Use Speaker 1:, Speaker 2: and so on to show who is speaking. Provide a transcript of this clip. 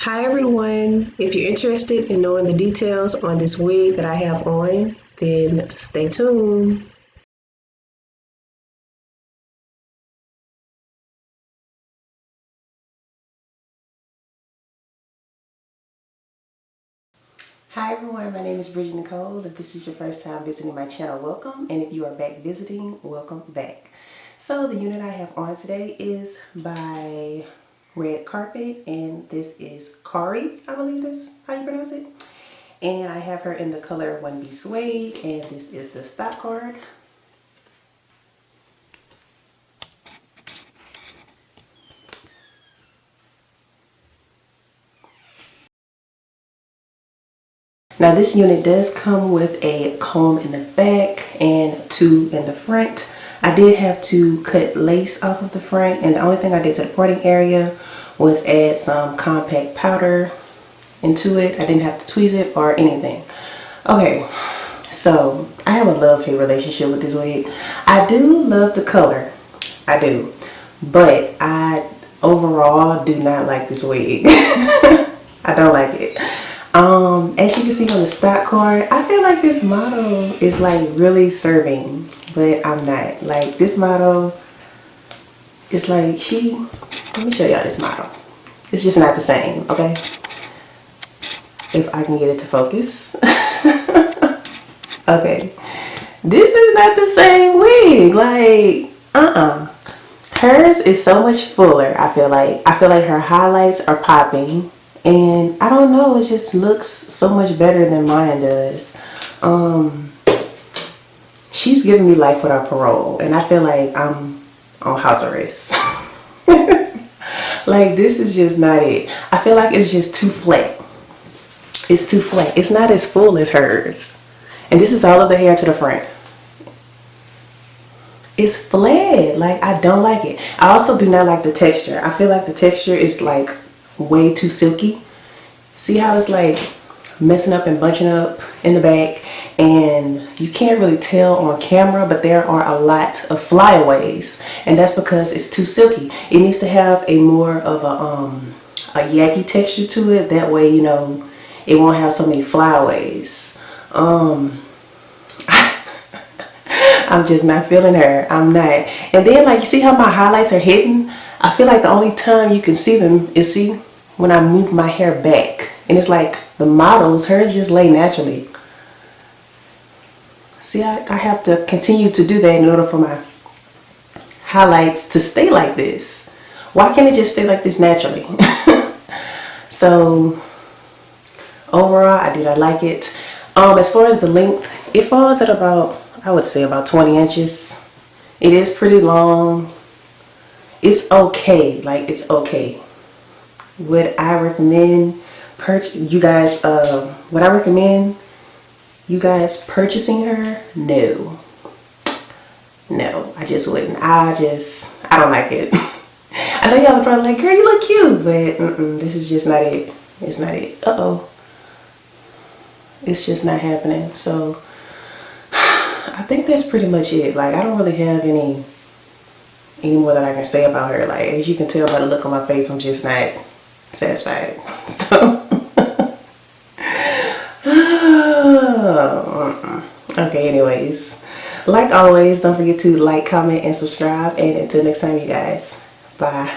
Speaker 1: Hi everyone, if you're interested in knowing the details on this wig that I have on, then stay tuned. Hi everyone, my name is Bridget Nicole. If this is your first time visiting my channel, welcome. And if you are back visiting, welcome back. So the unit I have on today is by Red Carpet, and this is CARI, I believe that's how you pronounce it. And I have her in the color 1B Suede, and this is the stock card. Now this unit does come with a comb in the back and two in the front. I did have to cut lace off of the front, and the only thing I did to the parting area was add some compact powder into it. I didn't have to tweeze it or anything. Okay, so I have a love-hate relationship with this wig. I do love the color, I do, but I overall do not like this wig. I don't like it. As you can see on the stock card, I feel like this model is like really serving, but I'm not. Like this model is like let me show y'all this model. It's just not the same, okay? If I can get it to focus. Okay. This is not the same wig. Like, hers is so much fuller, I feel like. I feel like her highlights are popping. And I don't know, it just looks so much better than mine does. She's giving me life without parole, and I feel like I'm on house arrest. Like, this is just not it. I feel like it's just too flat. It's too flat. It's not as full as hers. And this is all of the hair to the front. It's flat. Like, I don't like it. I also do not like the texture. I feel like the texture is like way too silky. See how it's like messing up and bunching up in the back, and you can't really tell on camera, but there are a lot of flyaways, and that's because it's too silky. It needs to have a more of a yaggy texture to it. That way, you know, it won't have so many flyaways. I'm just not feeling her. I'm not. And then, like, you see how my highlights are hidden? I feel like the only time you can see them is when I move my hair back. And it's like the models, hers just lay naturally. See, I have to continue to do that in order for my highlights to stay like this. Why can't it just stay like this naturally? So overall, I do not like it. As far as the length, it falls at about, I would say about 20 inches. It is pretty long. It's okay. Like, it's okay. Would I recommend you guys purchasing her? No. No, I just wouldn't. I don't like it. I know y'all are probably like, girl, you look cute, but this is just not it. It's not it. Uh-oh. It's just not happening. So I think that's pretty much it. Like, I don't really have any more that I can say about her. Like, as you can tell by the look on my face, I'm just not satisfied. So okay, anyways, like always, don't forget to like, comment, and subscribe, and until next time, you guys, bye.